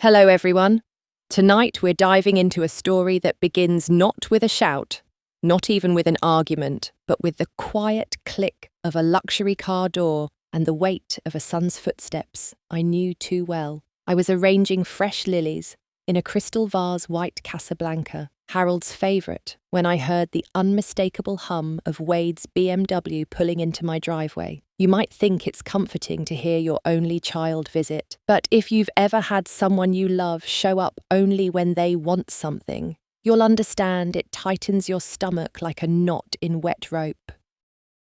Hello, everyone. Tonight we're diving into a story that begins not with a shout, not even with an argument, but with the quiet click of a luxury car door and the weight of a son's footsteps I knew too well. I was arranging fresh lilies in a crystal vase white Casablanca, Harold's favourite, when I heard the unmistakable hum of Wade's BMW pulling into my driveway. You might think it's comforting to hear your only child visit, but if you've ever had someone you love show up only when they want something, you'll understand it tightens your stomach like a knot in wet rope.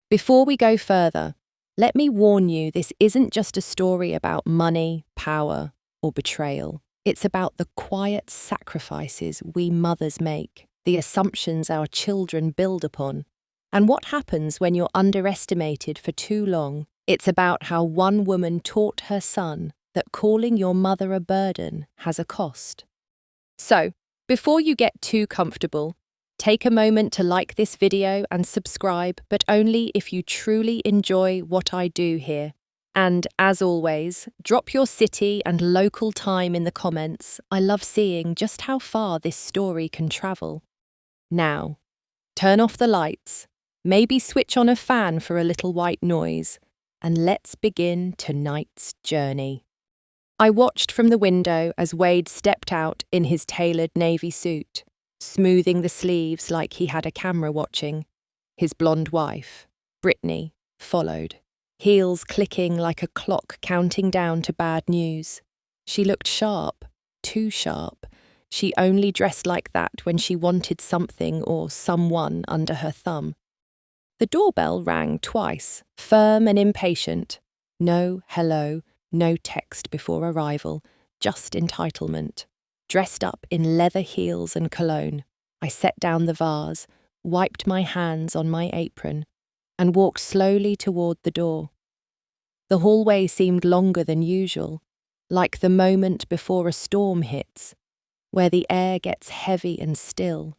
Before we go further, let me warn you, this isn't just a story about money, power, or betrayal. It's about the quiet sacrifices we mothers make, the assumptions our children build upon, and what happens when you're underestimated for too long. It's about how one woman taught her son that calling your mother a burden has a cost. So, before you get too comfortable, take a moment to like this video and subscribe, but only if you truly enjoy what I do here. And, as always, drop your city and local time in the comments. I love seeing just how far this story can travel. Now, turn off the lights, maybe switch on a fan for a little white noise, and let's begin tonight's journey. I watched from the window as Wade stepped out in his tailored navy suit, smoothing the sleeves like he had a camera watching. His blonde wife, Britney, followed, heels clicking like a clock counting down to bad news. She looked sharp, too sharp. She only dressed like that when she wanted something or someone under her thumb. The doorbell rang twice, firm and impatient. No hello, no text before arrival, just entitlement. Dressed up in leather heels and cologne, I set down the vase, wiped my hands on my apron, and walked slowly toward the door. The hallway seemed longer than usual, like the moment before a storm hits, where the air gets heavy and still.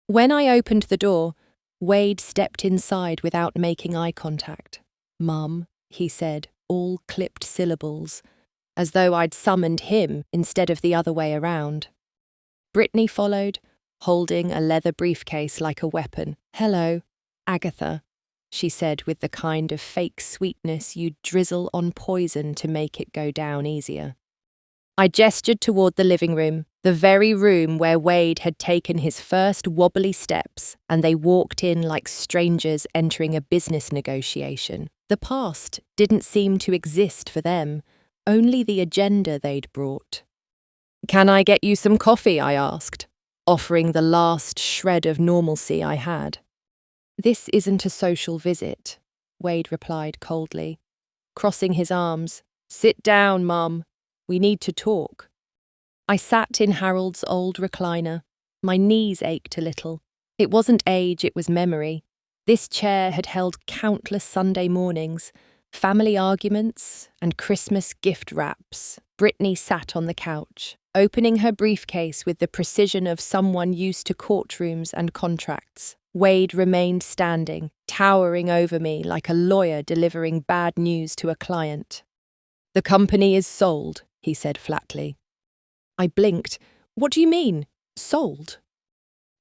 When I opened the door, Wade stepped inside without making eye contact. "Mum," he said, all clipped syllables, as though I'd summoned him instead of the other way around. Britney followed, holding a leather briefcase like a weapon. "Hello, Agatha," she said with the kind of fake sweetness you'd drizzle on poison to make it go down easier. I gestured toward the living room, the very room where Wade had taken his first wobbly steps, and they walked in like strangers entering a business negotiation. The past didn't seem to exist for them, only the agenda they'd brought. "Can I get you some coffee?" I asked, offering the last shred of normalcy I had. "This isn't a social visit," Wade replied coldly, crossing his arms. "Sit down, Mum. We need to talk." I sat in Harold's old recliner. My knees ached a little. It wasn't age, it was memory. This chair had held countless Sunday mornings, family arguments, and Christmas gift wraps. Britney sat on the couch, opening her briefcase with the precision of someone used to courtrooms and contracts. Wade remained standing, towering over me like a lawyer delivering bad news to a client. "The company is sold," he said flatly. I blinked. "What do you mean, sold?"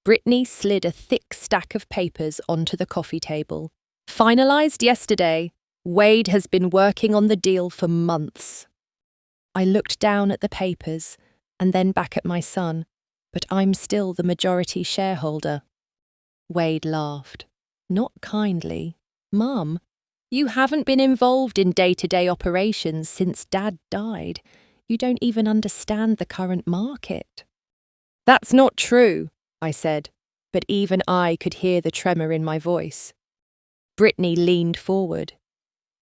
Britney slid a thick stack of papers onto the coffee table. "Finalised yesterday. Wade has been working on the deal for months." I looked down at the papers and then back at my son, but I'm still the majority shareholder. Wade laughed. Not kindly. "Mum, you haven't been involved in day-to-day operations since Dad died. You don't even understand the current market." "That's not true," I said, but even I could hear the tremor in my voice. Britney leaned forward.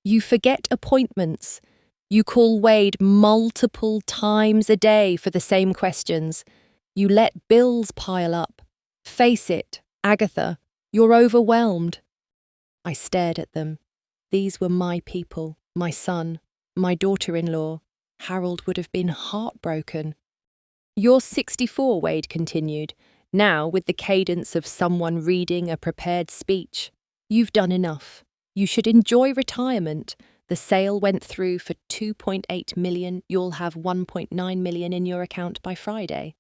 "You forget appointments. You call Wade multiple times a day for the same questions. You let bills pile up. Face it, Agatha, you're overwhelmed." I stared at them. These were my people, my son, my daughter-in-law. Harold would have been heartbroken. "You're 64, Wade continued, now with the cadence of someone reading a prepared speech. "You've done enough. You should enjoy retirement. The sale went through for 2.8 million. You'll have 1.9 million in your account by Friday.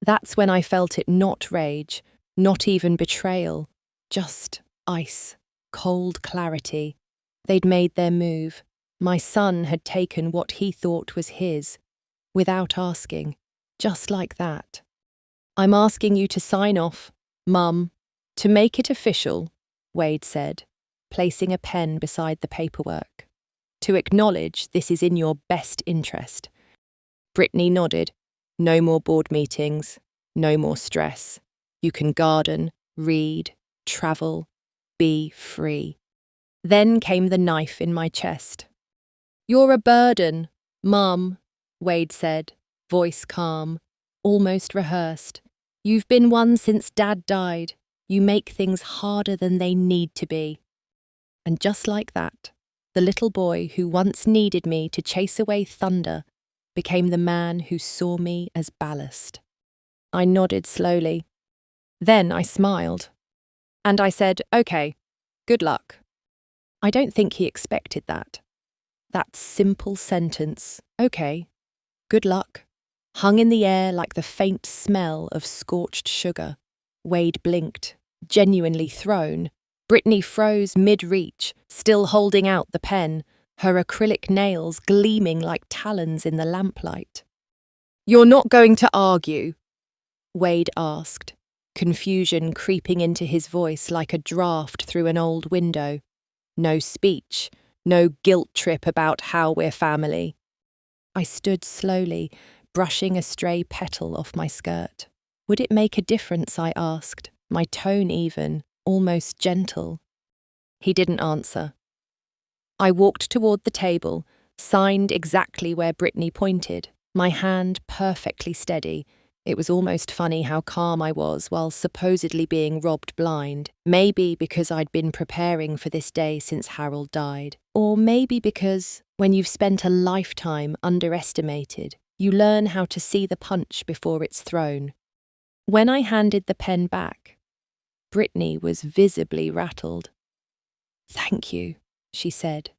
That's when I felt it, not rage, not even betrayal, just ice, cold clarity. They'd made their move. My son had taken what he thought was his, without asking, just like that. I'm asking you to sign off, Mum, to make it official, Wade said, placing a pen beside the paperwork. To acknowledge this is in your best interest. Britney nodded. No more board meetings, no more stress. You can garden, read, travel, be free. Then came the knife in my chest. You're a burden, Mum, Wade said, voice calm, almost rehearsed. You've been one since Dad died. You make things harder than they need to be. And just like that, the little boy who once needed me to chase away thunder became the man who saw me as ballast. I nodded slowly. Then I smiled. And I said, okay, good luck. I don't think he expected that. That simple sentence, okay, good luck, hung in the air like the faint smell of scorched sugar. Wade blinked, genuinely thrown. Britney froze mid-reach, still holding out the pen, her acrylic nails gleaming like talons in the lamplight. You're not going to argue? Wade asked, confusion creeping into his voice like a draft through an old window. No speech, no guilt trip about how we're family. I stood slowly, brushing a stray petal off my skirt. Would it make a difference, I asked, my tone even, almost gentle. He didn't answer. I walked toward the table, signed exactly where Britney pointed, my hand perfectly steady. It was almost funny how calm I was while supposedly being robbed blind. Maybe because I'd been preparing for this day since Harold died. Or maybe because, when you've spent a lifetime underestimated, you learn how to see the punch before it's thrown. When I handed the pen back, Britney was visibly rattled. Thank you, she said,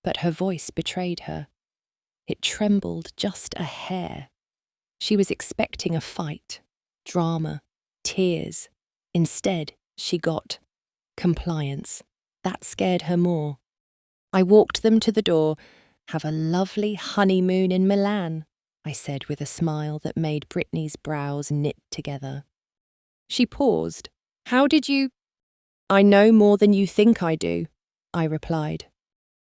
but her voice betrayed her. It trembled just a hair. She was expecting a fight, drama, tears. Instead, she got compliance. That scared her more. I walked them to the door. Have a lovely honeymoon in Milan, I said with a smile that made Britney's brows knit together. She paused. How did you? I know more than you think I do, I replied.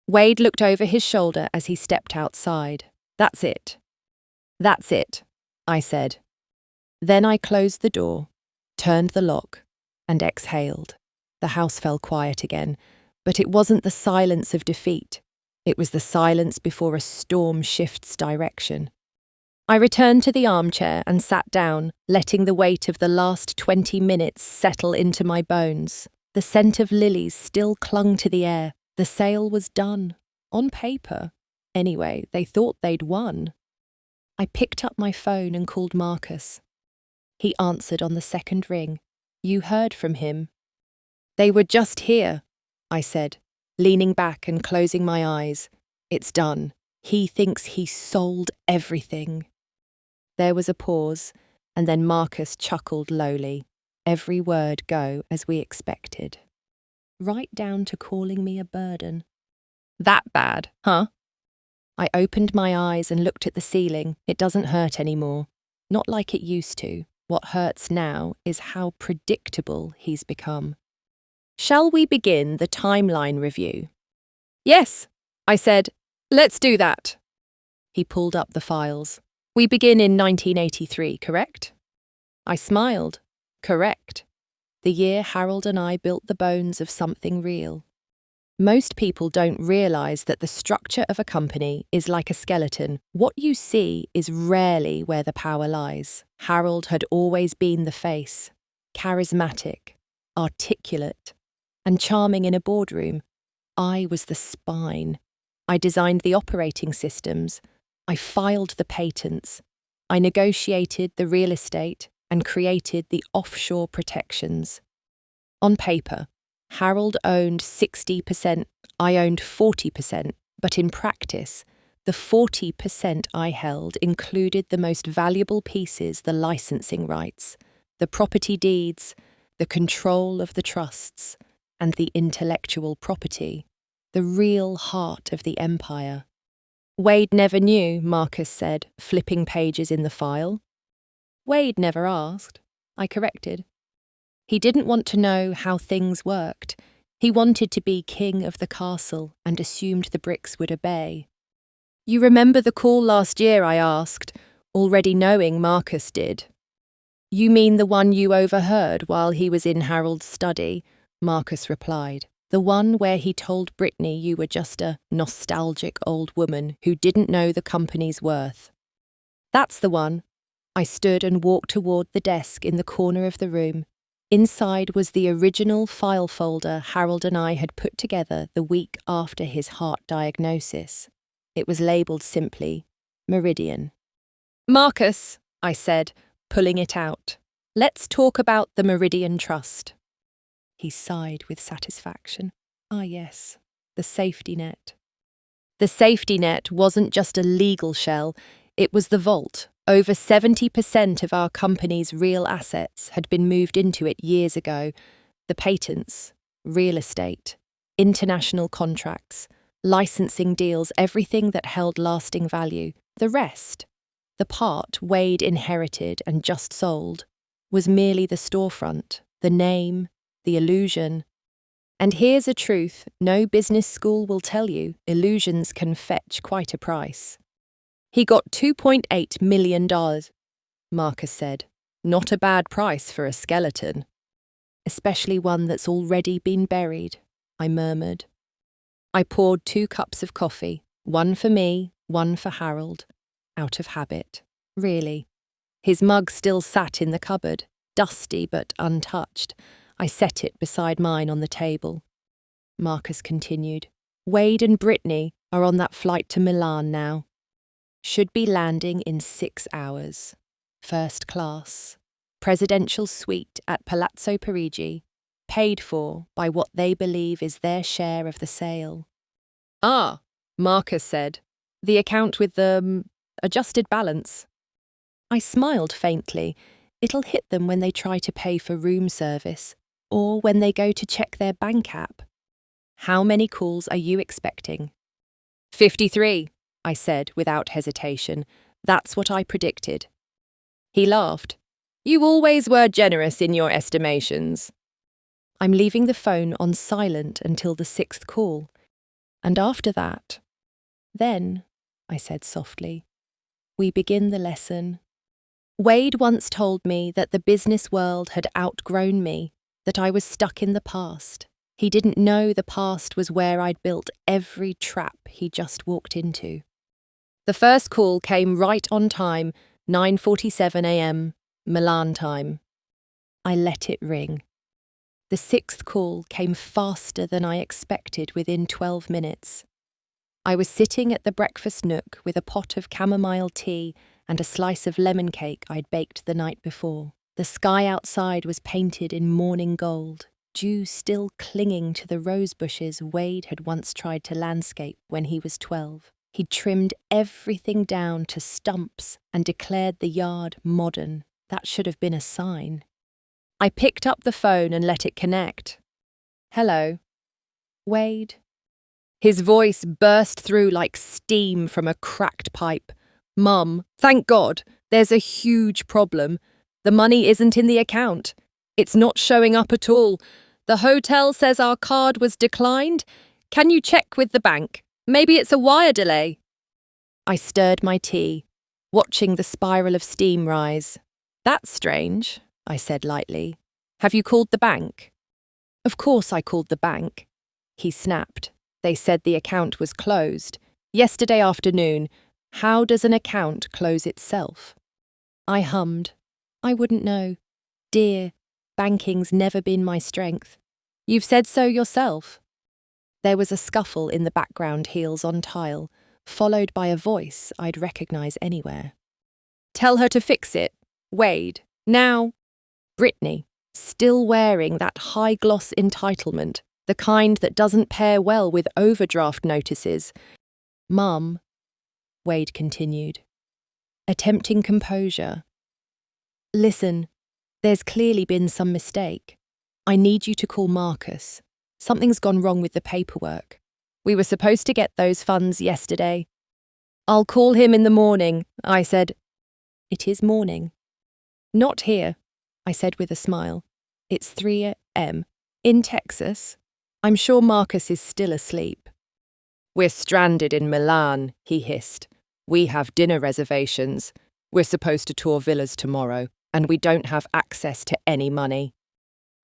Wade looked over his shoulder as he stepped outside. That's it, I said. Then I closed the door, turned the lock, and exhaled. The house fell quiet again, but it wasn't the silence of defeat. It was the silence before a storm shifts direction. I returned to the armchair and sat down, letting the weight of the last 20 minutes settle into my bones. The scent of lilies still clung to the air. The sale was done. On paper. Anyway, they thought they'd won. I picked up my phone and called Marcus. He answered on the second ring. You heard from him? They were just here, I said, leaning back and closing my eyes. It's done. He thinks he sold everything. There was a pause, and then Marcus chuckled lowly. Every word go as we expected. Right down to calling me a burden. That bad, huh? I opened my eyes and looked at the ceiling. It doesn't hurt anymore. Not like it used to. What hurts now is how predictable he's become. Shall we begin the timeline review? Yes, I said. Let's do that. He pulled up the files. We begin in 1983, correct? I smiled. Correct. The year Harold and I built the bones of something real. Most people don't realise that the structure of a company is like a skeleton. What you see is rarely where the power lies. Harold had always been the face, charismatic, articulate, and charming in a boardroom. I was the spine. I designed the operating systems. I filed the patents. I negotiated the real estate and created the offshore protections. On paper, Harold owned 60%, I owned 40%, But in practice, the 40% I held included the most valuable pieces: the licensing rights, the property deeds, the control of the trusts, and the intellectual property, the real heart of the empire. Wade never knew, Marcus said, flipping pages in the file. Wade never asked, I corrected. He didn't want to know how things worked. He wanted to be king of the castle and assumed the bricks would obey. You remember the call last year, I asked, already knowing Marcus did. You mean the one you overheard while he was in Harold's study? Marcus replied. The one where he told Britney you were just a nostalgic old woman who didn't know the company's worth. That's the one. I stood and walked toward the desk in the corner of the room. Inside was the original file folder Harold and I had put together the week after his heart diagnosis. It was labelled simply, Meridian. Marcus, I said, pulling it out. Let's talk about the Meridian Trust. He sighed with satisfaction. Ah, yes, the safety net. The safety net wasn't just a legal shell, it was the vault. Over 70% of our company's real assets had been moved into it years ago. The patents, real estate, international contracts, licensing deals, everything that held lasting value. The rest, the part Wade inherited and just sold, was merely the storefront, the name, the illusion. And here's a truth no business school will tell you: illusions can fetch quite a price. He got $2.8 million, Marcus said. Not a bad price for a skeleton. Especially one that's already been buried, I murmured. I poured 2 cups of coffee, one for me, one for Harold, out of habit. Really. His mug still sat in the cupboard, dusty but untouched. I set it beside mine on the table. Marcus continued. Wade and Britney are on that flight to Milan now. Should be landing in 6 hours. First class. Presidential suite at Palazzo Parigi, paid for by what they believe is their share of the sale. Ah, Marcus said. The account with the adjusted balance. I smiled faintly. It'll hit them when they try to pay for room service, or when they go to check their bank app. How many calls are you expecting? 53, I said without hesitation. That's what I predicted. He laughed. You always were generous in your estimations. I'm leaving the phone on silent until the 6th call. And after that, then, I said softly, we begin the lesson. Wade once told me that the business world had outgrown me, that I was stuck in the past. He didn't know the past was where I'd built every trap he just walked into. The first call came right on time, 9:47 a.m., Milan time. I let it ring. The 6th call came faster than I expected within 12 minutes. I was sitting at the breakfast nook with a pot of chamomile tea and a slice of lemon cake I'd baked the night before. The sky outside was painted in morning gold, dew still clinging to the rose bushes Wade had once tried to landscape when he was 12. He'd trimmed everything down to stumps and declared the yard modern. That should have been a sign. I picked up the phone and let it connect. Hello. Wade. His voice burst through like steam from a cracked pipe. Mum, thank God, there's a huge problem. The money isn't in the account. It's not showing up at all. The hotel says our card was declined. Can you check with the bank? Maybe it's a wire delay. I stirred my tea, watching the spiral of steam rise. That's strange, I said lightly. Have you called the bank? Of course I called the bank. He snapped. They said the account was closed. Yesterday afternoon. How does an account close itself? I hummed. I wouldn't know. Dear, banking's never been my strength. You've said so yourself. There was a scuffle in the background, heels on tile, followed by a voice I'd recognise anywhere. Tell her to fix it. Wade. Now. Britney, still wearing that high-gloss entitlement, the kind that doesn't pair well with overdraft notices. Mum, Wade continued, attempting composure. Listen, there's clearly been some mistake. I need you to call Marcus. Something's gone wrong with the paperwork. We were supposed to get those funds yesterday. I'll call him in the morning, I said. It is morning. Not here, I said with a smile. It's 3 a.m. In Texas. I'm sure Marcus is still asleep. We're stranded in Milan, he hissed. We have dinner reservations. We're supposed to tour villas tomorrow, and we don't have access to any money.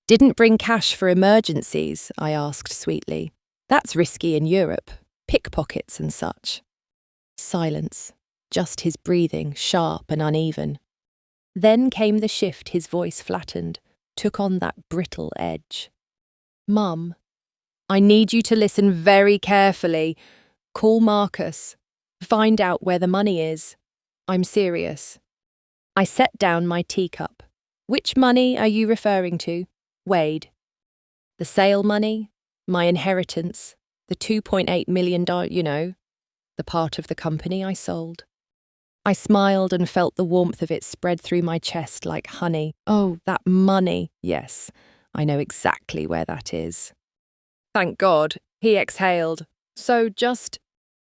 Didn't bring cash for emergencies, I asked sweetly. That's risky in Europe, pickpockets and such. Silence, just his breathing, sharp and uneven. Then came the shift his voice flattened, took on that brittle edge. Mum, I need you to listen very carefully. Call Marcus. Find out where the money is. I'm serious. I set down my teacup. Which money are you referring to? Wade. The sale money? My inheritance? The $2.8 million, the part of the company I sold. I smiled and felt the warmth of it spread through my chest like honey. Oh, that money. Yes, I know exactly where that is. Thank God, he exhaled. So just...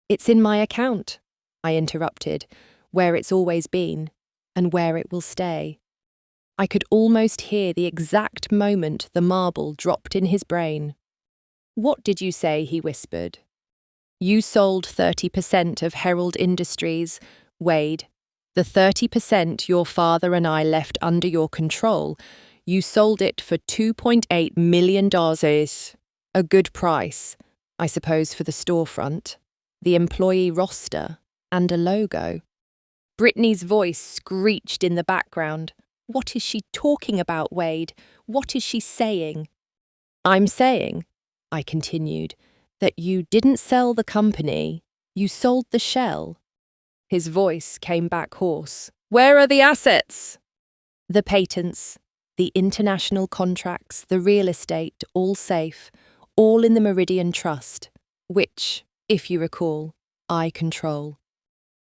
It's in my account, I interrupted, where it's always been, and where it will stay. I could almost hear the exact moment the marble dropped in his brain. What did you say, he whispered. You sold 30% of Herald Industries, Wade. The 30% your father and I left under your control, you sold it for $2.8 million. A good price, I suppose, for the storefront, the employee roster, and a logo. Britney's voice screeched in the background. What is she talking about, Wade? What is she saying? I'm saying, I continued, that you didn't sell the company, you sold the shell. His voice came back hoarse. Where are the assets? The patents, the international contracts, the real estate, all safe, all in the Meridian Trust, which, if you recall, I control.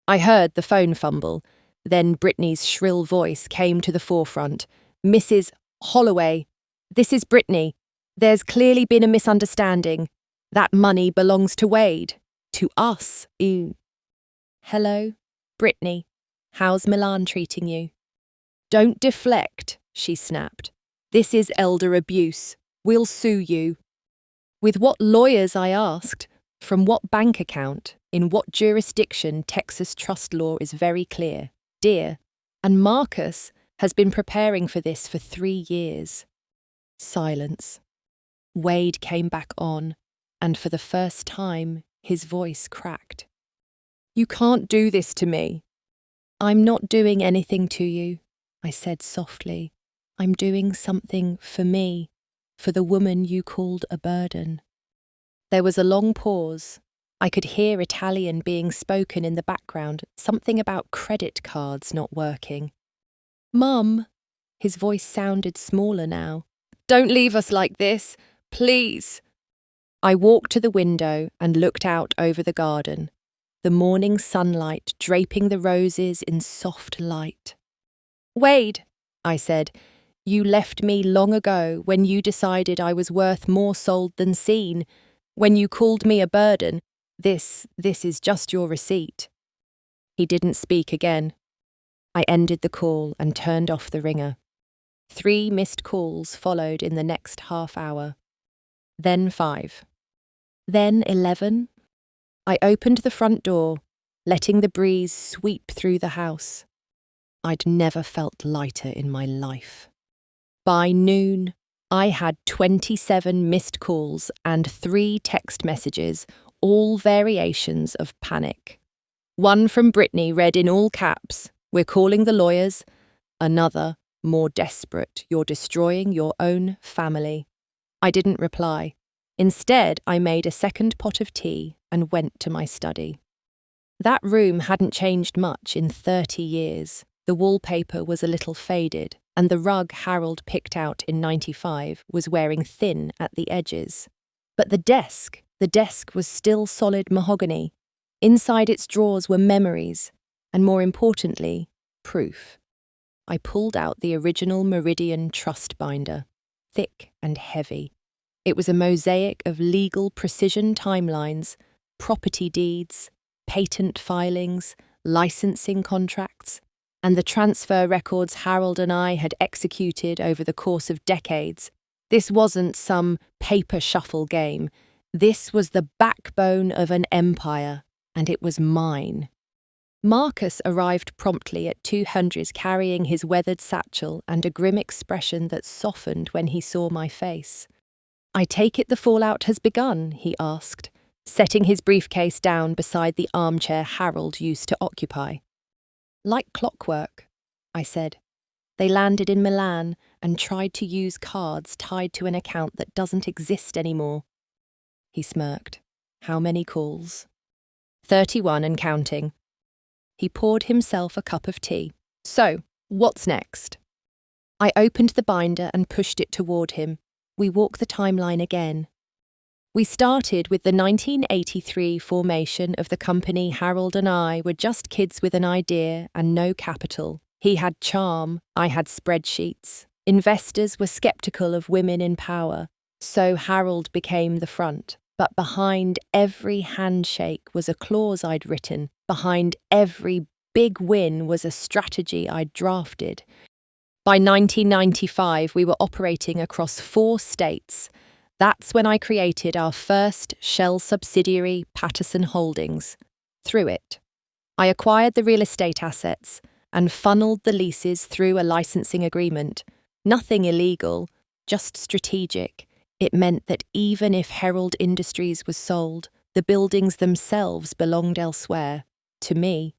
I heard the phone fumble. Then Britney's shrill voice came to the forefront. Mrs. Holloway, this is Britney. There's clearly been a misunderstanding. That money belongs to Wade. To us. Hello, Britney. How's Milan treating you? Don't deflect, she snapped. This is elder abuse. We'll sue you. With what lawyers, I asked. From what bank account? In what jurisdiction? Texas trust law is very clear. Dear. And Marcus has been preparing for this for 3 years. Silence. Wade came back on, and for the first time, his voice cracked. You can't do this to me. I'm not doing anything to you, I said softly. I'm doing something for me, for the woman you called a burden. There was a long pause. I could hear Italian being spoken in the background, something about credit cards not working. Mum, his voice sounded smaller now. Don't leave us like this, please. I walked to the window and looked out over the garden, the morning sunlight draping the roses in soft light. Wade, I said, you left me long ago when you decided I was worth more sold than seen, when you called me a burden. This is just your receipt. He didn't speak again. I ended the call and turned off the ringer. 3 missed calls followed in the next half hour. Then 5. Then 11. I opened the front door, letting the breeze sweep through the house. I'd never felt lighter in my life. By noon, I had 27 missed calls and 3 text messages, all variations of panic. One from Britney read in all caps, "We're calling the lawyers." Another, more desperate, "You're destroying your own family." I didn't reply. Instead, I made a second pot of tea and went to my study. That room hadn't changed much in 30 years. The wallpaper was a little faded, and the rug Harold picked out in '95 was wearing thin at the edges. But the desk was still solid mahogany. Inside its drawers were memories, and more importantly, proof. I pulled out the original Meridian trust binder, thick and heavy. It was a mosaic of legal precision timelines, property deeds, patent filings, licensing contracts, and the transfer records Harold and I had executed over the course of decades. This wasn't some paper shuffle game. This was the backbone of an empire, and it was mine. Marcus arrived promptly at 200 carrying his weathered satchel and a grim expression that softened when he saw my face. "I take it the fallout has begun," he asked, setting his briefcase down beside the armchair Harold used to occupy. "Like clockwork," I said. "They landed in Milan and tried to use cards tied to an account that doesn't exist anymore." He smirked. "How many calls?" 31 and counting. He poured himself a cup of tea. "So, what's next?" I opened the binder and pushed it toward him. We walked the timeline again. We started with the 1983 formation of the company Harold and I were just kids with an idea and no capital. He had charm, I had spreadsheets. Investors were skeptical of women in power, so Harold became the front. But behind every handshake was a clause I'd written. Behind every big win was a strategy I'd drafted. By 1995, we were operating across 4 states. That's when I created our first shell subsidiary, Patterson Holdings. Through it, I acquired the real estate assets and funneled the leases through a licensing agreement. Nothing illegal, just strategic. It meant that even if Herald Industries was sold, the buildings themselves belonged elsewhere, to me.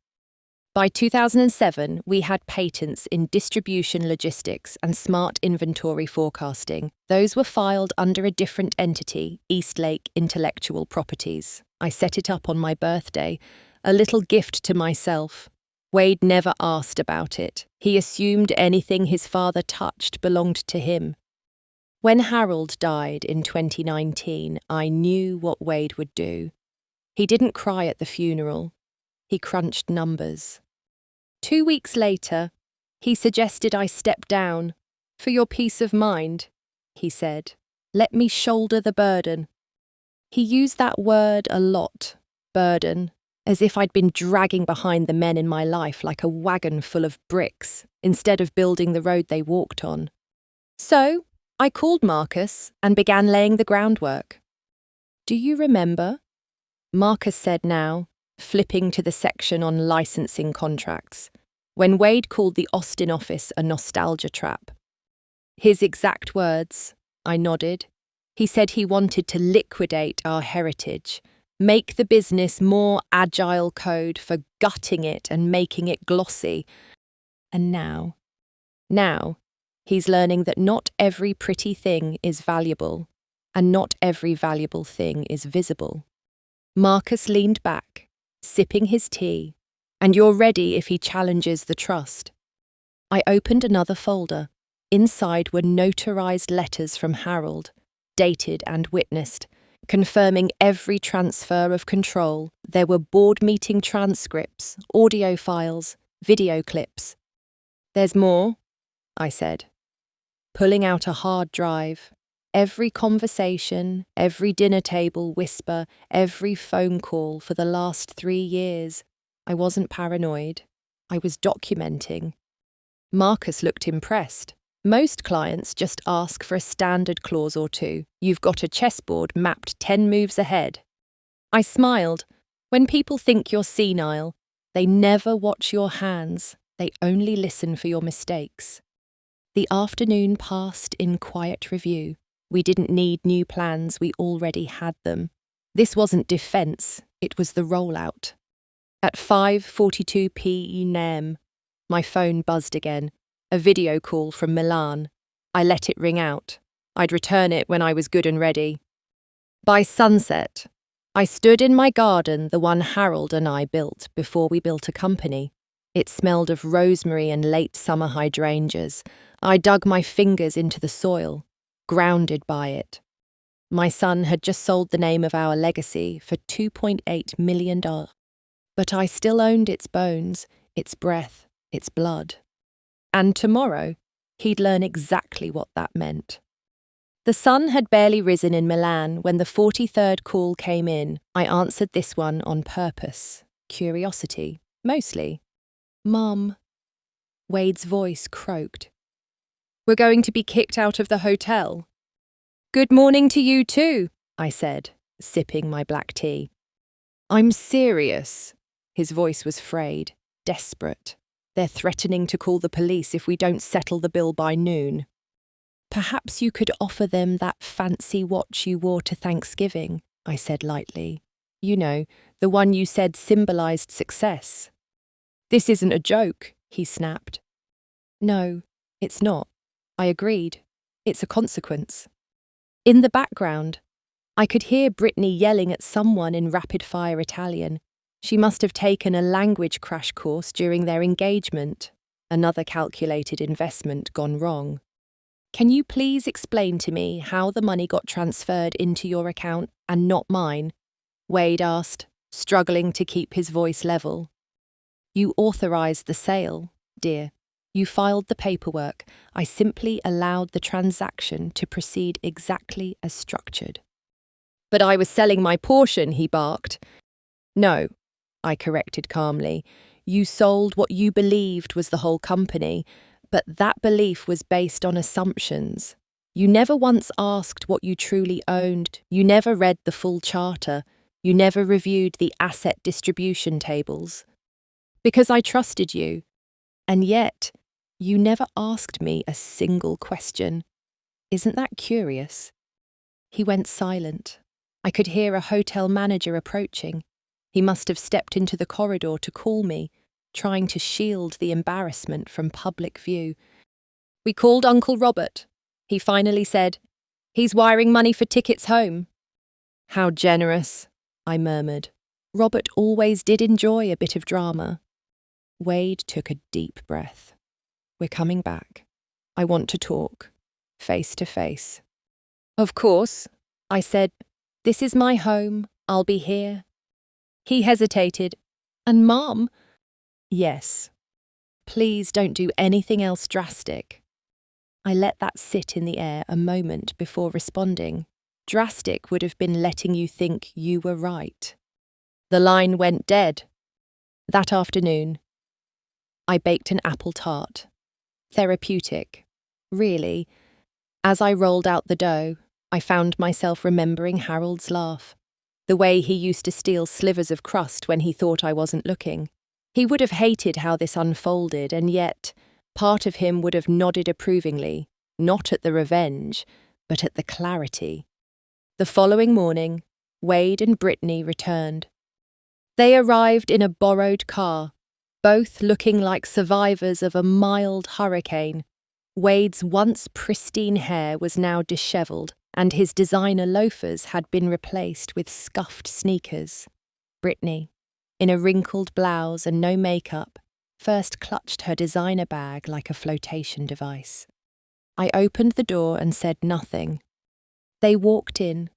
By 2007, we had patents in distribution logistics and smart inventory forecasting. Those were filed under a different entity, Eastlake Intellectual Properties. I set it up on my birthday, a little gift to myself. Wade never asked about it. He assumed anything his father touched belonged to him. When Harold died in 2019, I knew what Wade would do. He didn't cry at the funeral. He crunched numbers. 2 weeks later, he suggested I step down. "For your peace of mind," he said. "Let me shoulder the burden." He used that word a lot, burden, as if I'd been dragging behind the men in my life like a wagon full of bricks, instead of building the road they walked on. So, I called Marcus and began laying the groundwork. "Do you remember?" Marcus said now, flipping to the section on licensing contracts, when Wade called the Austin office a nostalgia trap. His exact words, I nodded. He said he wanted to liquidate our heritage, make the business more agile code for gutting it and making it glossy. And now, he's learning that not every pretty thing is valuable, and not every valuable thing is visible. Marcus leaned back, sipping his tea, and you're ready if he challenges the trust. I opened another folder. Inside were notarized letters from Harold, dated and witnessed, confirming every transfer of control. There were board meeting transcripts, audio files, video clips. "There's more," I said, pulling out a hard drive. Every conversation, every dinner table whisper, every phone call for the last 3 years. I wasn't paranoid. I was documenting. Marcus looked impressed. Most clients just ask for a standard clause or two. You've got a chessboard mapped 10 moves ahead. I smiled. When people think you're senile, they never watch your hands. They only listen for your mistakes. The afternoon passed in quiet review. We didn't need new plans, we already had them. This wasn't defense, it was the rollout. At 5:42 p.m, my phone buzzed again, a video call from Milan. I let it ring out. I'd return it when I was good and ready. By sunset, I stood in my garden, the one Harold and I built before we built a company. It smelled of rosemary and late summer hydrangeas. I dug my fingers into the soil, grounded by it. My son had just sold the name of our legacy for $2.8 million. But I still owned its bones, its breath, its blood. And tomorrow, he'd learn exactly what that meant. The sun had barely risen in Milan when the 43rd call came in. I answered this one on purpose. Curiosity, mostly. Mum. Wade's voice croaked. We're going to be kicked out of the hotel. Good morning to you too, I said, sipping my black tea. I'm serious. His voice was frayed, desperate. They're threatening to call the police if we don't settle the bill by noon. Perhaps you could offer them that fancy watch you wore to Thanksgiving, I said lightly. You know, the one you said symbolized success. This isn't a joke, he snapped. No, it's not. I agreed. It's a consequence. In the background, I could hear Britney yelling at someone in rapid-fire Italian. She must have taken a language crash course during their engagement. Another calculated investment gone wrong. Can you please explain to me how the money got transferred into your account and not mine? Wade asked, struggling to keep his voice level. You authorized the sale, dear. You filed the paperwork. I simply allowed the transaction to proceed exactly as structured. But I was selling my portion, he barked. No, I corrected calmly. You sold what you believed was the whole company, but that belief was based on assumptions. You never once asked what you truly owned. You never read the full charter. You never reviewed the asset distribution tables. Because I trusted you. And yet, you never asked me a single question. Isn't that curious? He went silent. I could hear a hotel manager approaching. He must have stepped into the corridor to call me, trying to shield the embarrassment from public view. We called Uncle Robert. He finally said, He's wiring money for tickets home. How generous, I murmured. Robert always did enjoy a bit of drama. Wade took a deep breath. We're coming back. I want to talk, face to face. Of course, I said. This is my home. I'll be here. He hesitated. And Mom? Yes. Please don't do anything else drastic. I let that sit in the air a moment before responding. Drastic would have been letting you think you were right. The line went dead. That afternoon, I baked an apple tart. Therapeutic. Really. As I rolled out the dough, I found myself remembering Harold's laugh. The way he used to steal slivers of crust when he thought I wasn't looking. He would have hated how this unfolded, and yet part of him would have nodded approvingly, not at the revenge, but at the clarity. The following morning, Wade and Britney returned. They arrived in a borrowed car, both looking like survivors of a mild hurricane. Wade's once pristine hair was now dishevelled, and his designer loafers had been replaced with scuffed sneakers. Britney, in a wrinkled blouse and no makeup, first clutched her designer bag like a flotation device. I opened the door and said nothing. They walked in.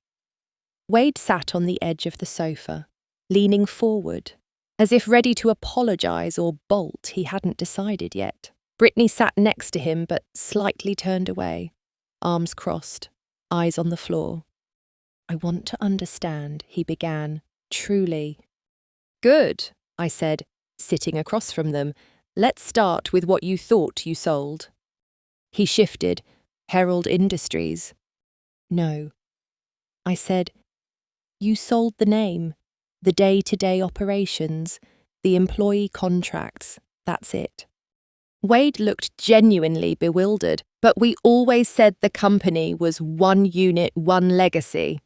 Wade sat on the edge of the sofa, leaning forward, as if ready to apologise or bolt. He hadn't decided yet. Britney sat next to him but slightly turned away, arms crossed, eyes on the floor. I want to understand, he began, truly. Good, I said, sitting across from them. Let's start with what you thought you sold. He shifted. Herald Industries. No. I said, you sold the name, the day-to-day operations, the employee contracts, that's it. Wade looked genuinely bewildered, but we always said the company was one unit, one legacy.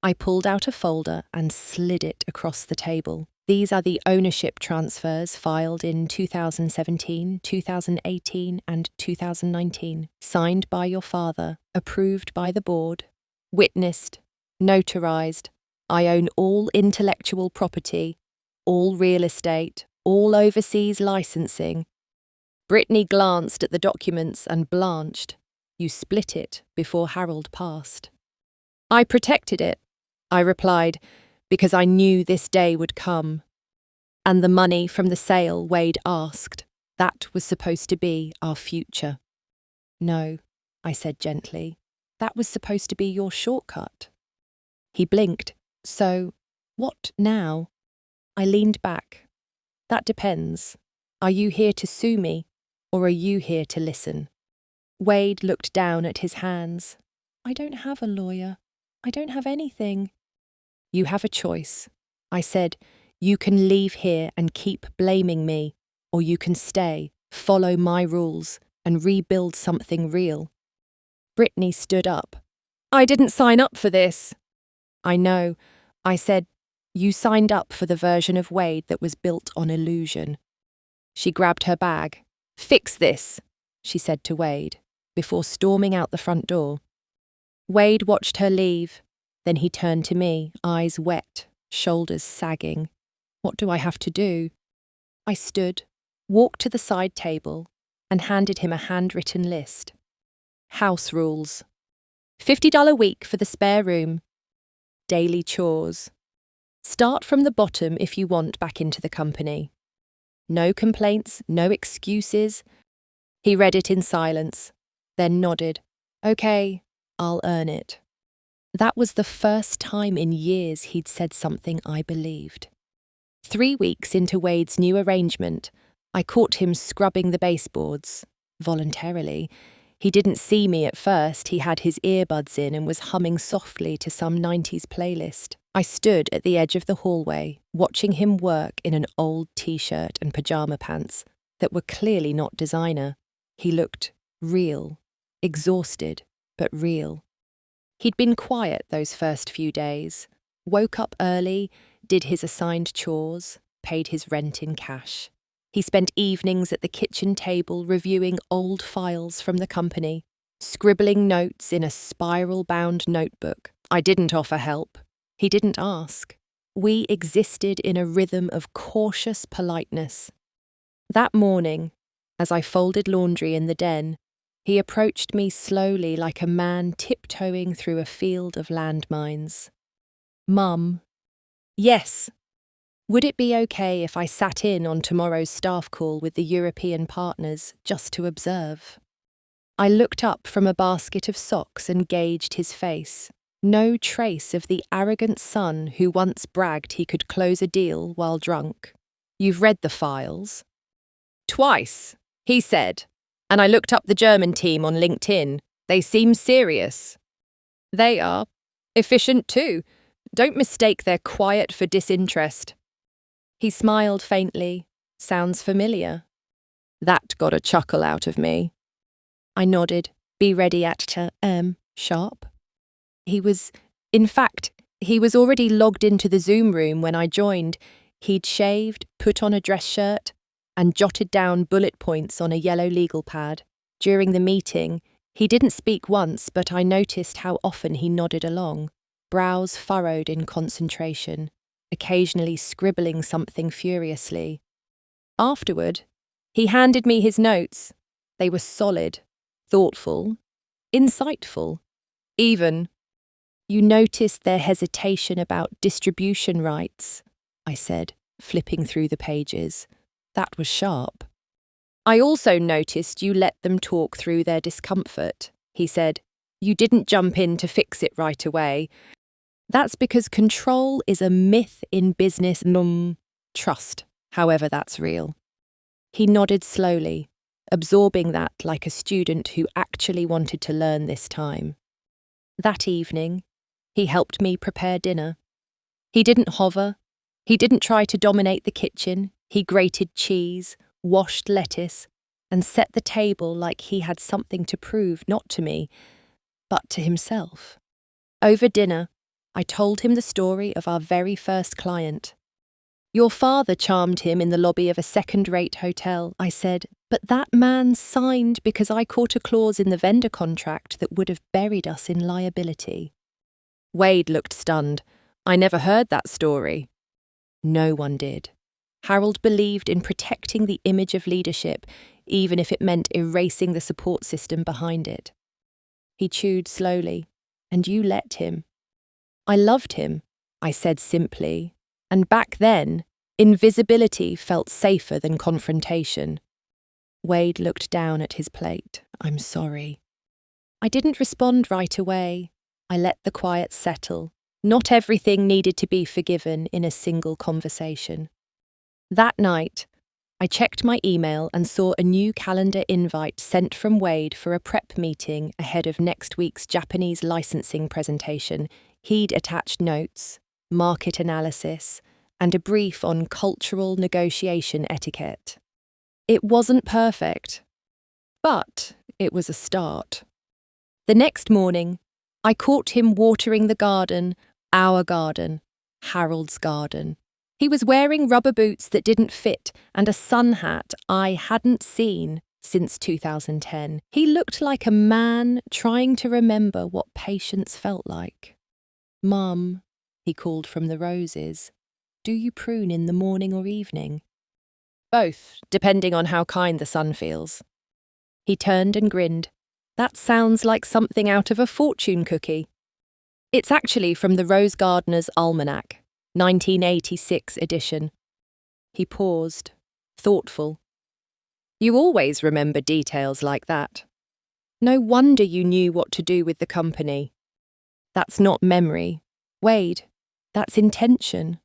I pulled out a folder and slid it across the table. These are the ownership transfers filed in 2017, 2018 and 2019, signed by your father, approved by the board, witnessed, notarized. I own all intellectual property, all real estate, all overseas licensing. Britney glanced at the documents and blanched. You split it before Harold passed. I protected it, I replied, because I knew this day would come. And the money from the sale, Wade asked. That was supposed to be our future. No, I said gently. That was supposed to be your shortcut. He blinked. So, what now? I leaned back. That depends. Are you here to sue me, or are you here to listen? Wade looked down at his hands. I don't have a lawyer. I don't have anything. You have a choice. I said, you can leave here and keep blaming me, or you can stay, follow my rules, and rebuild something real. Britney stood up. I didn't sign up for this. I know. I said, you signed up for the version of Wade that was built on illusion. She grabbed her bag. Fix this, she said to Wade, before storming out the front door. Wade watched her leave. Then he turned to me, eyes wet, shoulders sagging. What do I have to do? I stood, walked to the side table, and handed him a handwritten list. House rules. $50 a week for the spare room. Daily chores. Start from the bottom if you want back into the company. No complaints, no excuses. He read it in silence, then nodded. Okay, I'll earn it. That was the first time in years he'd said something I believed. 3 weeks into Wade's new arrangement, I caught him scrubbing the baseboards, voluntarily. He didn't see me at first. He had his earbuds in and was humming softly to some 90s playlist. I stood at the edge of the hallway, watching him work in an old t-shirt and pajama pants that were clearly not designer. He looked real, exhausted, but real. He'd been quiet those first few days, woke up early, did his assigned chores, paid his rent in cash. He spent evenings at the kitchen table reviewing old files from the company, scribbling notes in a spiral-bound notebook. I didn't offer help. He didn't ask. We existed in a rhythm of cautious politeness. That morning, as I folded laundry in the den, he approached me slowly like a man tiptoeing through a field of landmines. Mum. Yes. Would it be okay if I sat in on tomorrow's staff call with the European partners just to observe? I looked up from a basket of socks and gauged his face. No trace of the arrogant son who once bragged he could close a deal while drunk. You've read the files? Twice, he said, and I looked up the German team on LinkedIn. They seem serious. They are. Efficient too. Don't mistake their quiet for disinterest. He smiled faintly. Sounds familiar. That got a chuckle out of me. I nodded. Be ready at sharp. He was already logged into the Zoom room when I joined. He'd shaved, put on a dress shirt, and jotted down bullet points on a yellow legal pad. During the meeting, he didn't speak once, but I noticed how often he nodded along, brows furrowed in concentration, occasionally scribbling something furiously. Afterward, he handed me his notes. They were solid, thoughtful, insightful, even. You noticed their hesitation about distribution rights, I said, flipping through the pages. That was sharp. I also noticed you let them talk through their discomfort, he said. You didn't jump in to fix it right away. That's because control is a myth in business. Trust, however that's real. He nodded slowly, absorbing that like a student who actually wanted to learn this time. That evening, he helped me prepare dinner. He didn't hover. He didn't try to dominate the kitchen. He grated cheese, washed lettuce, and set the table like he had something to prove, not to me, but to himself. Over dinner, I told him the story of our very first client. Your father charmed him in the lobby of a second-rate hotel, I said, but that man signed because I caught a clause in the vendor contract that would have buried us in liability. Wade looked stunned. I never heard that story. No one did. Harold believed in protecting the image of leadership, even if it meant erasing the support system behind it. He chewed slowly. And you let him. I loved him, I said simply, and back then, Invisibility felt safer than confrontation. Wade looked down at his plate. "I'm sorry." I didn't respond right away. I let the quiet settle. Not everything needed to be forgiven in a single conversation. That night, I checked my email and saw a new calendar invite sent from Wade for a prep meeting ahead of next week's Japanese licensing presentation. He'd attached notes, market analysis, and a brief on cultural negotiation etiquette. It wasn't perfect, but it was a start. The next morning, I caught him watering the garden, our garden, Harold's garden. He was wearing rubber boots that didn't fit and a sun hat I hadn't seen since 2010. He looked like a man trying to remember what patience felt like. "Mum," he called from the roses, "do you prune in the morning or evening?" "Both, depending on how kind the sun feels." He turned and grinned. "That sounds like something out of a fortune cookie." It's actually from the Rose Gardener's Almanac, 1986 edition. He paused, thoughtful. "You always remember details like that. No wonder you knew what to do with the company." "That's not memory, Wade. That's intention."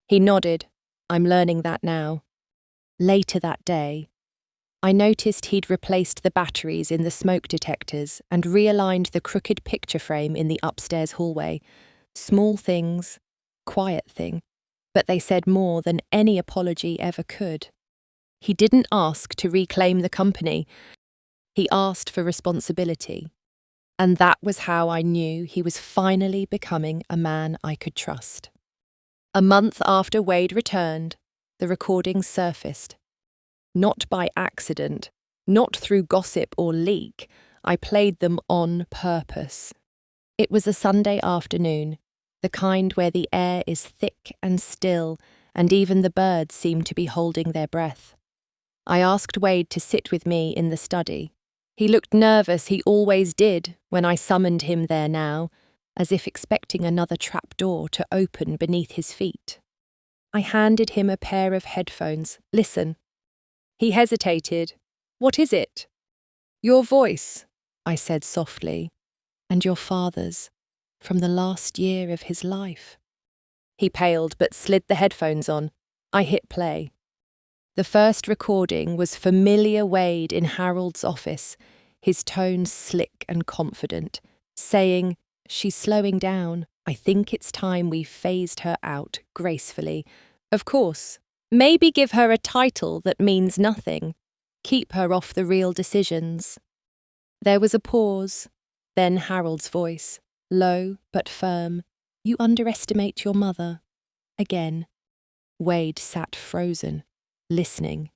He nodded. "I'm learning that now." Later that day, I noticed he'd replaced the batteries in the smoke detectors and realigned the crooked picture frame in the upstairs hallway. Small things, quiet thing, but they said more than any apology ever could. He didn't ask to reclaim the company. He asked for responsibility. And that was how I knew he was finally becoming a man I could trust. A month after Wade returned, the recordings surfaced. Not by accident, not through gossip or leak. I played them on purpose. It was a Sunday afternoon, the kind where the air is thick and still, and even the birds seem to be holding their breath. I asked Wade to sit with me in the study. He looked nervous, he always did, when I summoned him there now, as if expecting another trapdoor to open beneath his feet. I handed him a pair of headphones. "Listen." He hesitated. "What is it?" "Your voice," I said softly, "and your father's, from the last year of his life." He paled but slid the headphones on. I hit play. The first recording was familiar Wade in Harold's office, his tone slick and confident, saying, "She's slowing down. I think it's time we phased her out gracefully. Of course. Maybe give her a title that means nothing. Keep her off the real decisions." There was a pause, then Harold's voice, low but firm. "You underestimate your mother." Again. Wade sat frozen, listening.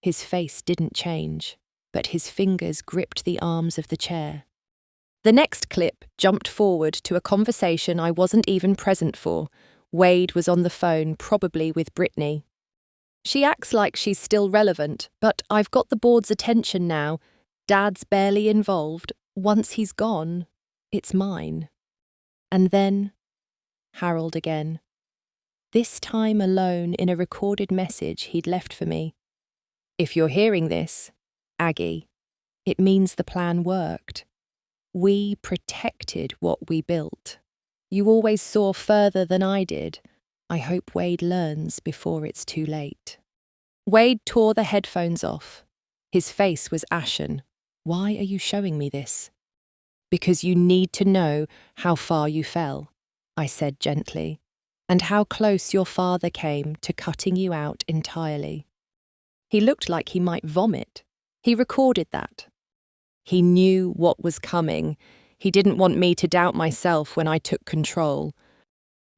His face didn't change, but his fingers gripped the arms of the chair. The next clip jumped forward to a conversation I wasn't even present for. Wade was on the phone, probably with Britney. "She acts like she's still relevant, but I've got the board's attention now. Dad's barely involved. Once he's gone, it's mine." And then, Harold again. This time alone in a recorded message he'd left for me. "If you're hearing this, Aggie, it means the plan worked. We protected what we built. You always saw further than I did. I hope Wade learns before it's too late." Wade tore the headphones off. His face was ashen. "Why are you showing me this?" "Because you need to know how far you fell," I said gently, "and how close your father came to cutting you out entirely." He looked like he might vomit. He recorded that. He knew what was coming. He didn't want me to doubt myself when I took control.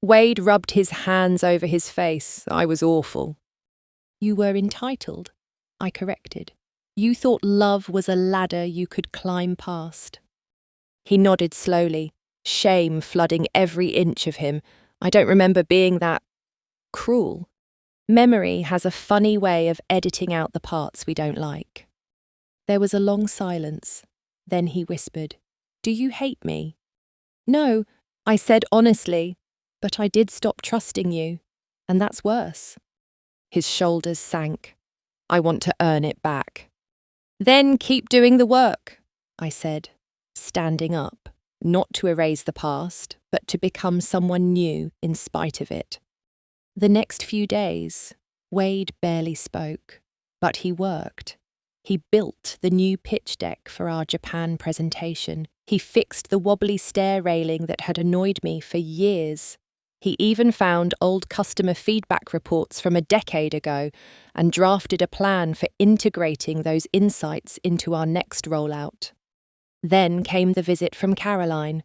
Wade rubbed his hands over his face. I was awful. "You were entitled," I corrected. "You thought love was a ladder you could climb past." He nodded slowly, shame flooding every inch of him. I don't remember being that cruel. Memory has a funny way of editing out the parts we don't like. There was a long silence. Then he whispered, "Do you hate me?" "No," I said honestly, "but I did stop trusting you, and that's worse." His shoulders sank. I want to earn it back. Then keep doing the work, I said, standing up, not to erase the past, but to become someone new in spite of it. The next few days, Wade barely spoke, but he worked. He built the new pitch deck for our Japan presentation. He fixed the wobbly stair railing that had annoyed me for years. He even found old customer feedback reports from a decade ago and drafted a plan for integrating those insights into our next rollout. Then came the visit from Caroline.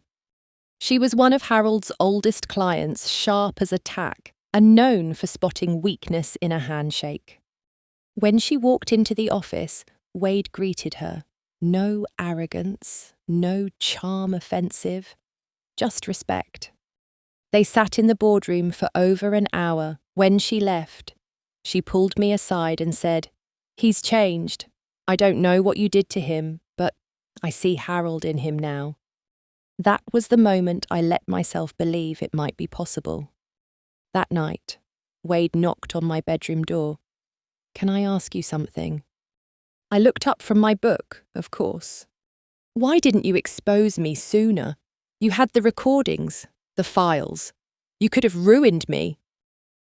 She was one of Harold's oldest clients, sharp as a tack, and known for spotting weakness in a handshake. When she walked into the office, Wade greeted her. No arrogance, no charm offensive, just respect. They sat in the boardroom for over an hour. When she left, she pulled me aside and said, "He's changed. I don't know what you did to him, but I see Harold in him now." That was the moment I let myself believe it might be possible. That night, Wade knocked on my bedroom door. "Can I ask you something?" I looked up from my book, of course. "Why didn't you expose me sooner? You had the recordings, the files. You could have ruined me."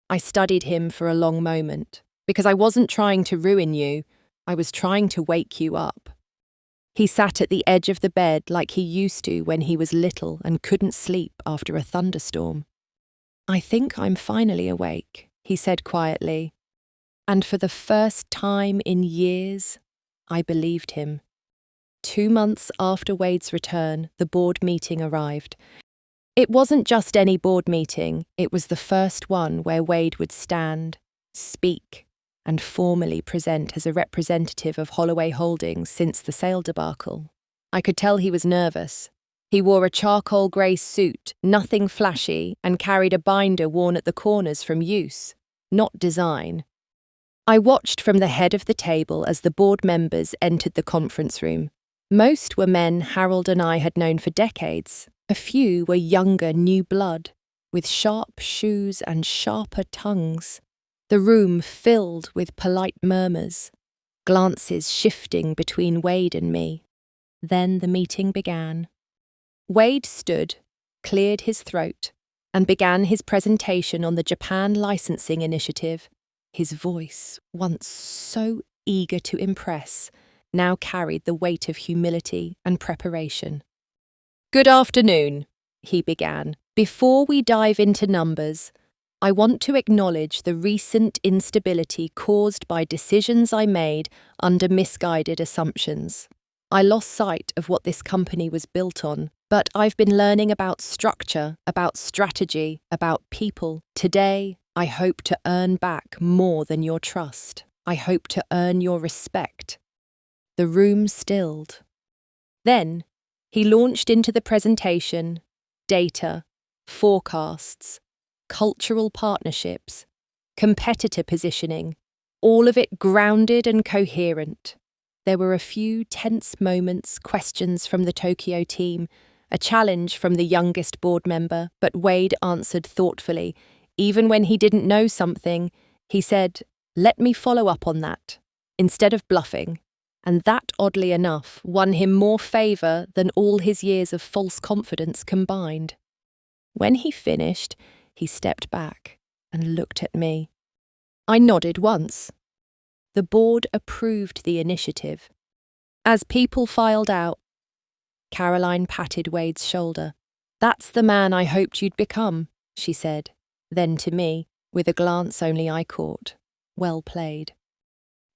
I studied him for a long moment, because I wasn't trying to ruin you, I was trying to wake you up. He sat at the edge of the bed like he used to when he was little and couldn't sleep after a thunderstorm. "I think I'm finally awake," he said quietly. And for the first time in years, I believed him. 2 months after Wade's return, the board meeting arrived. It wasn't just any board meeting, it was the first one where Wade would stand, speak, and formally present as a representative of Holloway Holdings since the sale debacle. I could tell he was nervous. He wore a charcoal grey suit, nothing flashy, and carried a binder worn at the corners from use, not design. I watched from the head of the table as the board members entered the conference room. Most were men Harold and I had known for decades. A few were younger new blood, with sharp shoes and sharper tongues. The room filled with polite murmurs, glances shifting between Wade and me. Then the meeting began. Wade stood, cleared his throat, and began his presentation on the Japan licensing initiative. His voice, once so eager to impress, now carried the weight of humility and preparation. "Good afternoon," he began. "Before we dive into numbers, I want to acknowledge the recent instability caused by decisions I made under misguided assumptions. I lost sight of what this company was built on, but I've been learning about structure, about strategy, about people. Today, I hope to earn back more than your trust. I hope to earn your respect." The room stilled. Then, he launched into the presentation, data, forecasts, cultural partnerships, competitor positioning, all of it grounded and coherent. There were a few tense moments, questions from the Tokyo team, a challenge from the youngest board member, but Wade answered thoughtfully. Even when he didn't know something, he said, "Let me follow up on that," instead of bluffing. And that, oddly enough, won him more favour than all his years of false confidence combined. When he finished, he stepped back and looked at me. I nodded once. The board approved the initiative. As people filed out, Caroline patted Wade's shoulder. "That's the man I hoped you'd become," she said. Then to me, with a glance only I caught, "Well played."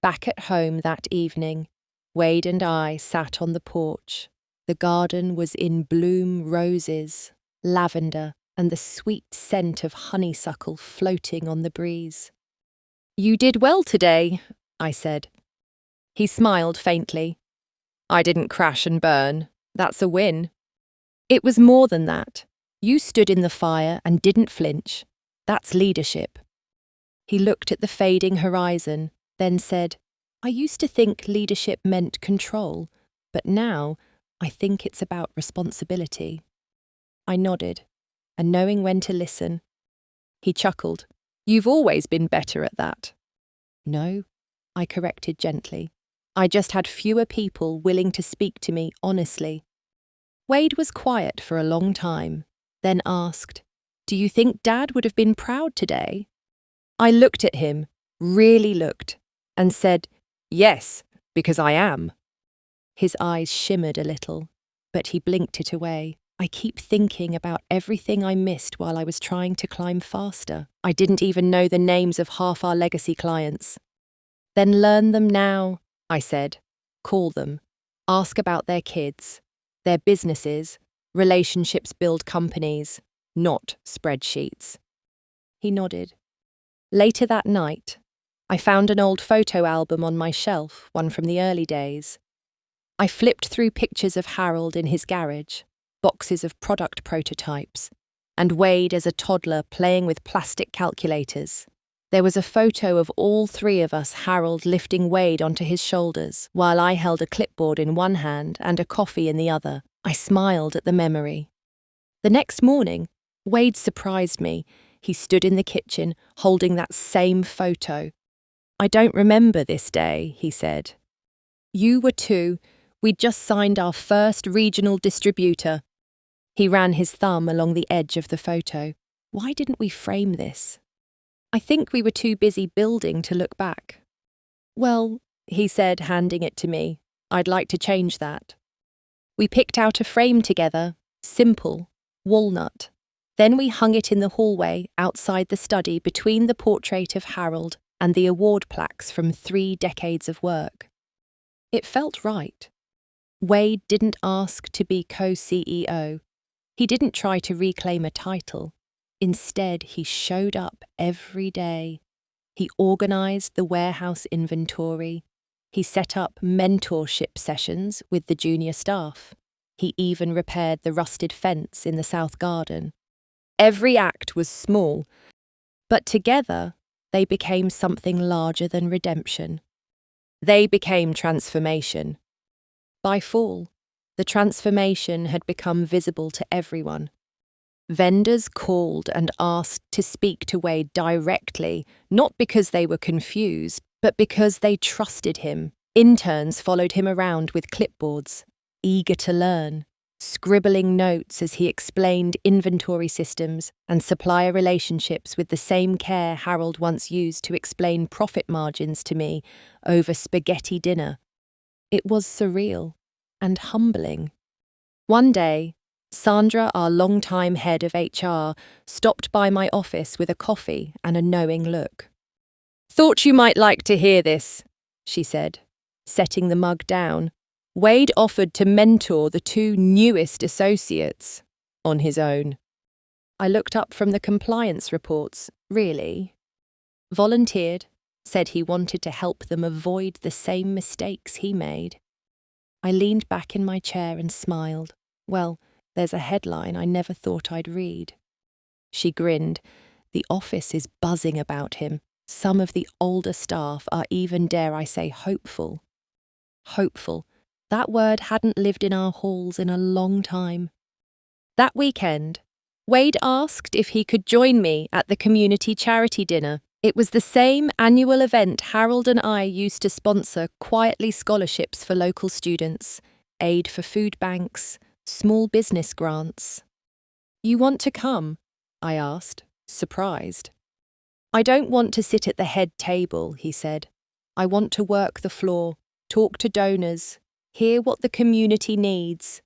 Back at home that evening, Wade and I sat on the porch. The garden was in bloom, roses, lavender, and the sweet scent of honeysuckle floating on the breeze. "You did well today," I said. He smiled faintly. "I didn't crash and burn. That's a win." "It was more than that. You stood in the fire and didn't flinch. That's leadership." He looked at the fading horizon, then said, "I used to think leadership meant control, but now I think it's about responsibility." I nodded, and knowing when to listen. He chuckled. "You've always been better at that." No, I corrected gently. I just had fewer people willing to speak to me honestly. Wade was quiet for a long time, then asked, "Do you think Dad would have been proud today?" I looked at him, really looked, and said, "Yes, because I am." His eyes shimmered a little, but he blinked it away. I keep thinking about everything I missed while I was trying to climb faster. I didn't even know the names of half our legacy clients. "Then learn them now," I said. "Call them. Ask about their kids, their businesses. Relationships build companies, not spreadsheets." He nodded. Later that night, I found an old photo album on my shelf, one from the early days. I flipped through pictures of Harold in his garage, boxes of product prototypes, and Wade as a toddler playing with plastic calculators. There was a photo of all three of us, Harold lifting Wade onto his shoulders, while I held a clipboard in one hand and a coffee in the other. I smiled at the memory. The next morning, Wade surprised me. He stood in the kitchen, holding that same photo. "I don't remember this day," he said. "You were 2. We'd just signed our first regional distributor." He ran his thumb along the edge of the photo. "Why didn't we frame this?" "I think we were too busy building to look back." "Well," he said, handing it to me, "I'd like to change that." We picked out a frame together, simple, walnut. Then we hung it in the hallway outside the study between the portrait of Harold and the award plaques from 3 decades of work. It felt right. Wade didn't ask to be co-CEO. He didn't try to reclaim a title. Instead, he showed up every day. He organised the warehouse inventory. He set up mentorship sessions with the junior staff. He even repaired the rusted fence in the south garden. Every act was small, but together they became something larger than redemption. They became transformation. By fall, the transformation had become visible to everyone. Vendors called and asked to speak to Wade directly, not because they were confused, but because they trusted him. Interns followed him around with clipboards, eager to learn, scribbling notes as he explained inventory systems and supplier relationships with the same care Harold once used to explain profit margins to me over spaghetti dinner. It was surreal and humbling. One day, Sandra, our longtime head of HR, stopped by my office with a coffee and a knowing look. "Thought you might like to hear this," she said, setting the mug down. "Wade offered to mentor the 2 newest associates on his own." I looked up from the compliance reports. "Really?" "Volunteered, said he wanted to help them avoid the same mistakes he made." I leaned back in my chair and smiled. Well, there's a headline I never thought I'd read. She grinned. "The office is buzzing about him. Some of the older staff are even, dare I say, hopeful." Hopeful. That word hadn't lived in our halls in a long time. That weekend, Wade asked if he could join me at the community charity dinner. It was the same annual event Harold and I used to sponsor, quietly scholarships for local students, aid for food banks, small business grants. "You want to come?" I asked, surprised. "I don't want to sit at the head table," he said. "I want to work the floor, talk to donors, hear what the community needs."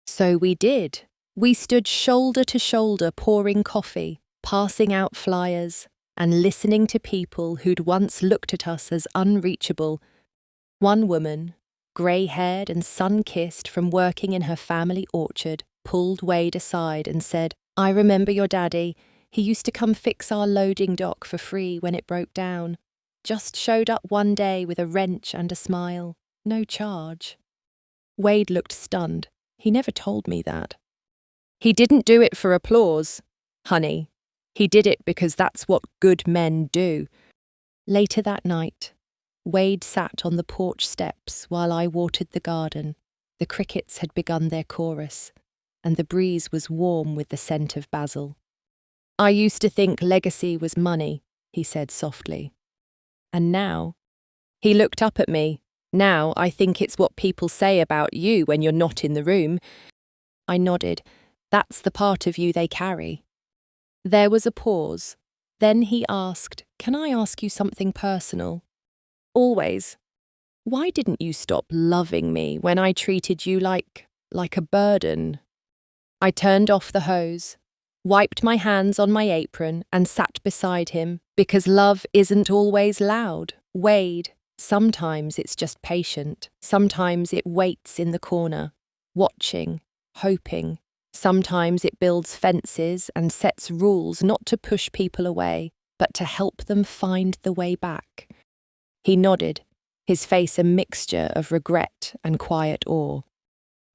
So we did. We stood shoulder to shoulder pouring coffee, passing out flyers, and listening to people who'd once looked at us as unreachable. One woman, grey-haired and sun-kissed from working in her family orchard, pulled Wade aside and said, "I remember your daddy. He used to come fix our loading dock for free when it broke down. Just showed up one day with a wrench and a smile. No charge." Wade looked stunned. He never told me that. "He didn't do it for applause, honey. He did it because that's what good men do." Later that night, Wade sat on the porch steps while I watered the garden. The crickets had begun their chorus, and the breeze was warm with the scent of basil. "I used to think legacy was money," he said softly. And now? He looked up at me. Now I think it's what people say about you when you're not in the room. I nodded. That's the part of you they carry. There was a pause. Then he asked, "Can I ask you something personal?" "Always." "Why didn't you stop loving me when I treated you like a burden?" I turned off the hose, wiped my hands on my apron, and sat beside him, because love isn't always loud. Wade, sometimes it's just patient. Sometimes it waits in the corner, watching, hoping. Sometimes it builds fences and sets rules not to push people away, but to help them find the way back. He nodded, his face a mixture of regret and quiet awe.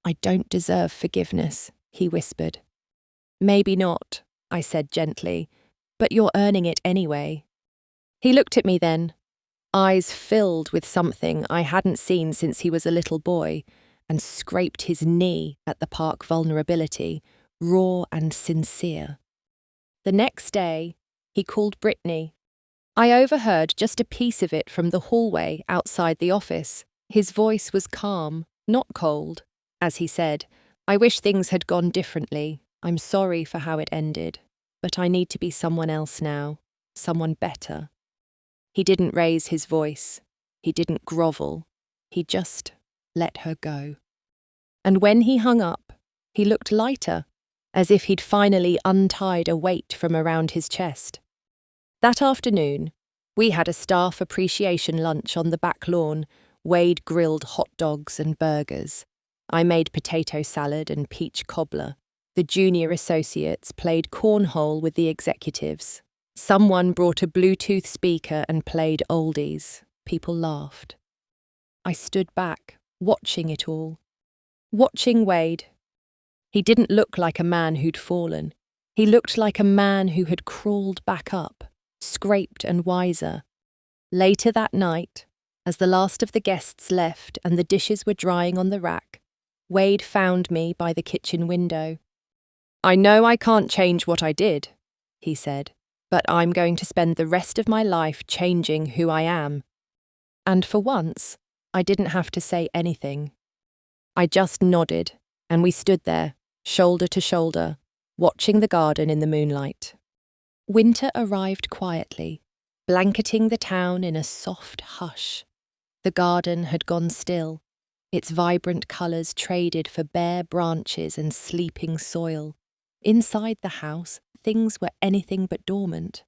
"I don't deserve forgiveness," he whispered. "Maybe not," I said gently, "but you're earning it anyway." He looked at me then, eyes filled with something I hadn't seen since he was a little boy, and scraped his knee at the park vulnerability, raw and sincere. The next day, he called Britney. I overheard just a piece of it from the hallway outside the office. His voice was calm, not cold. As he said, "I wish things had gone differently. I'm sorry for how it ended, but I need to be someone else now, someone better." He didn't raise his voice. He didn't grovel. He just let her go. And when he hung up, he looked lighter, as if he'd finally untied a weight from around his chest. That afternoon, we had a staff appreciation lunch on the back lawn. Wade grilled hot dogs and burgers. I made potato salad and peach cobbler. The junior associates played cornhole with the executives. Someone brought a Bluetooth speaker and played oldies. People laughed. I stood back, watching it all. Watching Wade. He didn't look like a man who'd fallen. He looked like a man who had crawled back up, scraped and wiser. Later that night, as the last of the guests left and the dishes were drying on the rack, Wade found me by the kitchen window. "I know I can't change what I did," he said, "but I'm going to spend the rest of my life changing who I am." And for once, I didn't have to say anything. I just nodded, and we stood there, shoulder to shoulder, watching the garden in the moonlight. Winter arrived quietly, blanketing the town in a soft hush. The garden had gone still, its vibrant colours traded for bare branches and sleeping soil. Inside the house, things were anything but dormant.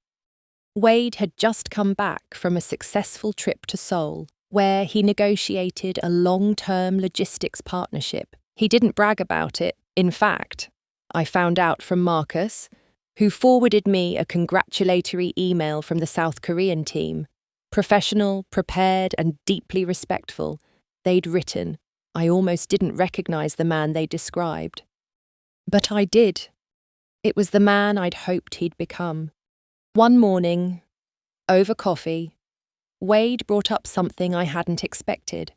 Wade had just come back from a successful trip to Seoul, where he negotiated a long-term logistics partnership. He didn't brag about it. In fact, I found out from Marcus, who forwarded me a congratulatory email from the South Korean team. Professional, prepared, and deeply respectful, they'd written. I almost didn't recognise the man they described. But I did. It was the man I'd hoped he'd become. One morning, over coffee, Wade brought up something I hadn't expected.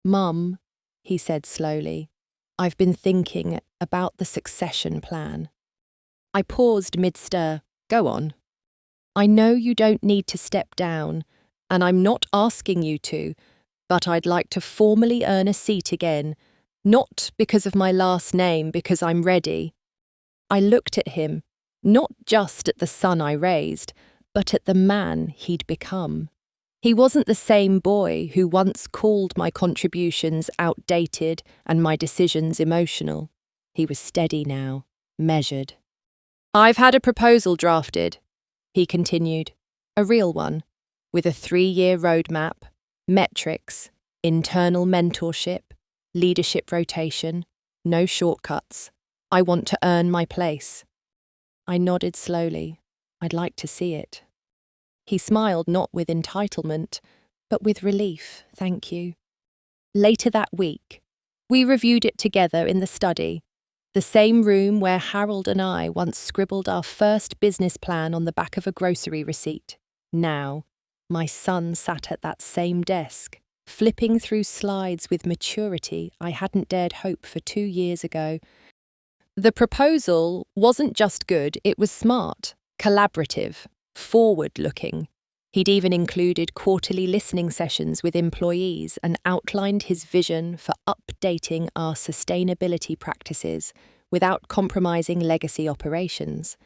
"Mum," he said slowly, "I've been thinking about the succession plan." I paused mid-stir. "Go on." "I know you don't need to step down, and I'm not asking you to, but I'd like to formally earn a seat again, not because of my last name, because I'm ready." I looked at him, not just at the son I raised, but at the man he'd become. He wasn't the same boy who once called my contributions outdated and my decisions emotional. He was steady now, measured. "I've had a proposal drafted," he continued, "a real one, with a 3-year roadmap, metrics, internal mentorship, leadership rotation, no shortcuts. I want to earn my place." I nodded slowly. I'd like to see it. He smiled not with entitlement, but with relief, "Thank you." Later that week, we reviewed it together in the study, the same room where Harold and I once scribbled our first business plan on the back of a grocery receipt. Now, my son sat at that same desk, flipping through slides with maturity I hadn't dared hope for 2 years ago. The proposal wasn't just good, it was smart, collaborative, forward-looking. He'd even included quarterly listening sessions with employees and outlined his vision for updating our sustainability practices without compromising legacy operations.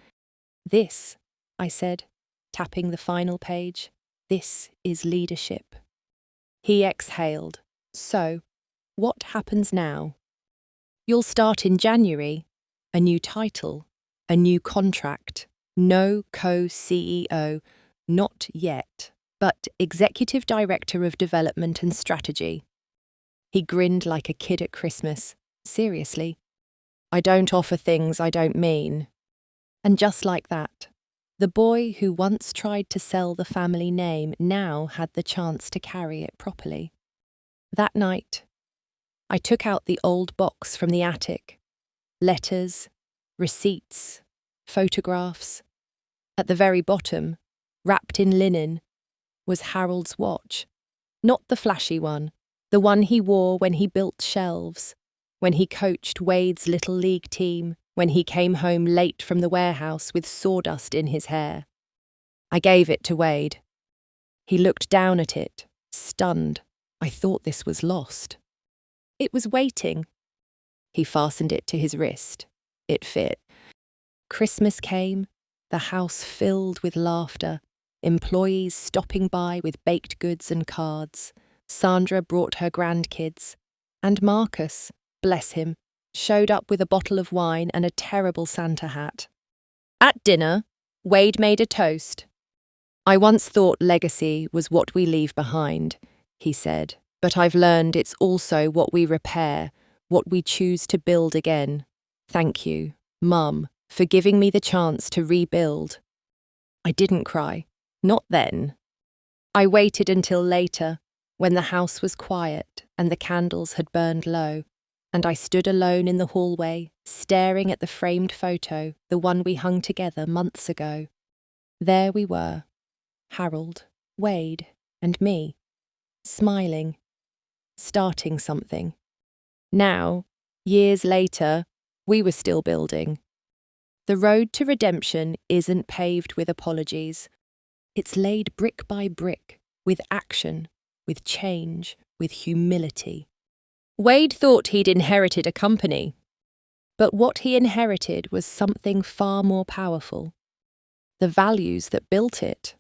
This, I said, tapping the final page, this is leadership. He exhaled. So, what happens now? You'll start in January. A new title, a new contract, no co-CEO, not yet, but Executive Director of Development and Strategy. He grinned like a kid at Christmas. Seriously. I don't offer things I don't mean. And just like that, the boy who once tried to sell the family name now had the chance to carry it properly. That night, I took out the old box from the attic. Letters, receipts, photographs. At the very bottom, wrapped in linen, was Harold's watch. Not the flashy one, the one he wore when he built shelves, when he coached Wade's little league team, when he came home late from the warehouse with sawdust in his hair. I gave it to Wade. He looked down at it, stunned. I thought this was lost. It was waiting. He fastened it to his wrist. It fit. Christmas came, the house filled with laughter, employees stopping by with baked goods and cards. Sandra brought her grandkids, and Marcus, bless him, showed up with a bottle of wine and a terrible Santa hat. At dinner, Wade made a toast. I once thought legacy was what we leave behind, he said, but I've learned it's also what we repair, what we choose to build again. Thank you, Mum, for giving me the chance to rebuild. I didn't cry. Not then. I waited until later, when the house was quiet and the candles had burned low, and I stood alone in the hallway, staring at the framed photo, the one we hung together months ago. There we were, Harold, Wade, and me, smiling, starting something. Now, years later, we were still building. The road to redemption isn't paved with apologies. It's laid brick by brick, with action, with change, with humility. Wade thought he'd inherited a company, but what he inherited was something far more powerful. The values that built it,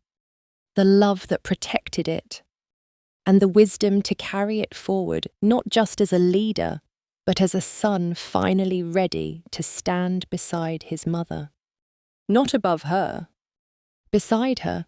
the love that protected it, and the wisdom to carry it forward not just as a leader, but as a son finally ready to stand beside his mother. Not above her, beside her,